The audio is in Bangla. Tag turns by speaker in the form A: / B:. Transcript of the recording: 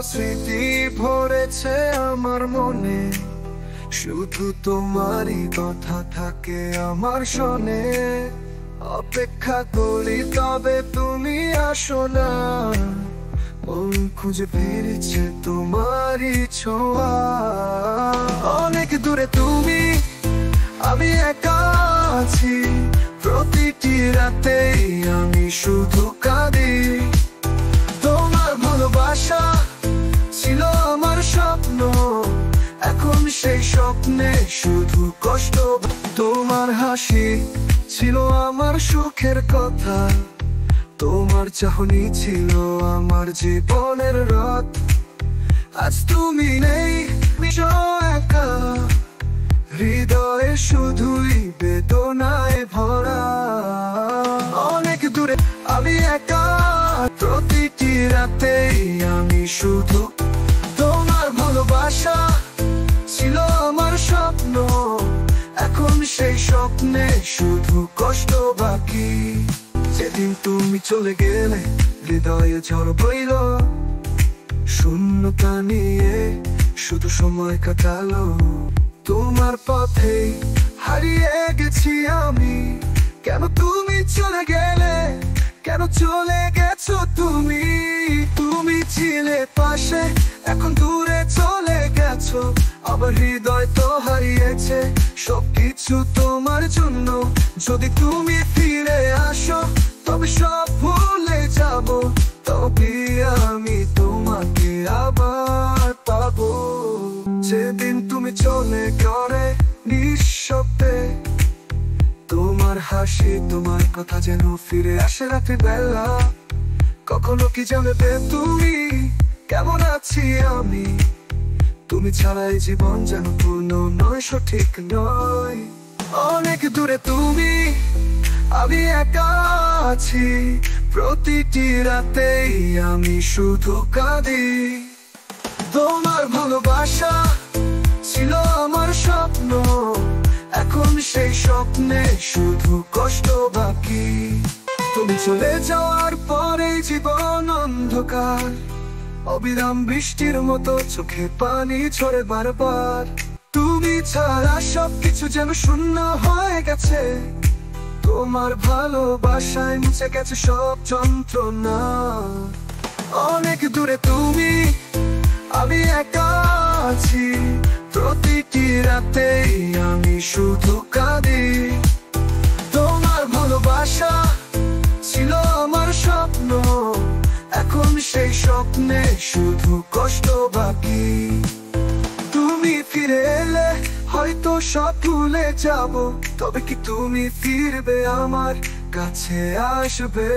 A: স্মৃতি ভরেছে আমার মনে, শুধু তোমারই কথা থাকে আমার শোনে। অপেক্ষা করি তবে তুমি আসো না, মন খুঁজে ফিরেছে তোমারই ছোঁয়া। অনেক দূরে তুমি, আমি একা আছি, প্রতিটি রাতেই আমি শুধু কাঁদি। তোমার ভালোবাসা ছিল আমার স্বপ্ন, এখন সেই স্বপ্নে শুধু কষ্ট। তোমার হাসি ছিল আমার সুখের কথা, তোমার চাহনি ছিল আমার জীবনের রথ। আজ তুমি নেই, একা, হৃদয়ে শুধুই বেদনায় ভরা। অনেক দূরে আমি একা, প্রতিটি রাতেই আমি শুধু। তোমার ভালোবাসা ছিল আমার স্বপ্ন, এখন সেই স্বপ্নে শুধু কষ্ট বাকি। যেদিন তুমি চলে গেলে হৃদয়ে ঝড় বইল, শূন্যতা নিয়ে শুধু সময় কাটালো। তোমার পথে হারিয়ে গেছি আমি, কেন তুমি চলে গেলে, কেন চলে গেছো তুমি? তুমি ছিলে পাশে, এখন দূরে চলে গেছো, আবার হৃদয় তো হারিয়েছে সবকিছু তোমার জন্য। যদি তুমি ফিরে আসো তবে সব ভুলে যাব, তবে আমি তোমাকে আবার পাবো। যেদিন তুমি চলে গেলে নিঃশব্দে, তোমার হাসি তোমার কথা যেন ফিরে আসে রাতের বেলা। কখনো কি জানবে তুমি কেমন আছি আমি? তুমি ছাড়াই জীবন যেন পূর্ণ নয়, সঠিক নয়। অনেক দূরে তুমি, আমি একা আছি, প্রতিটি রাতেই আমি শুধু কাঁদি। তোমার ভালোবাসা ছিল আমার স্বপ্ন, এখন সেই স্বপ্নে শুধু কষ্ট বাকি। তুমি চলে যাওয়ার পরে জীবন অন্ধকার, অবিরাম বৃষ্টির মতো চোখে পানি ঝরে বারবার। তুমি ছাড়া সবকিছু যেন শূন্য হয়ে গেছে, তোমার ভালোবাসায় মুছে গেছে সব যন্ত্রণা। অনেক দূরে তুমি, আমি একা আছি, প্রতিটি রাতেই আমি শুধু কাঁদি। তোমার ভালোবাসা ছিল আমার স্বপ্ন, এখন সেই স্বপ্নে শুধু কষ্ট বাকি। তুমি ফিরে এলে হয়তো সব ভুলে যাব, তবে কি তুমি ফিরবে আমার কাছে আসবে?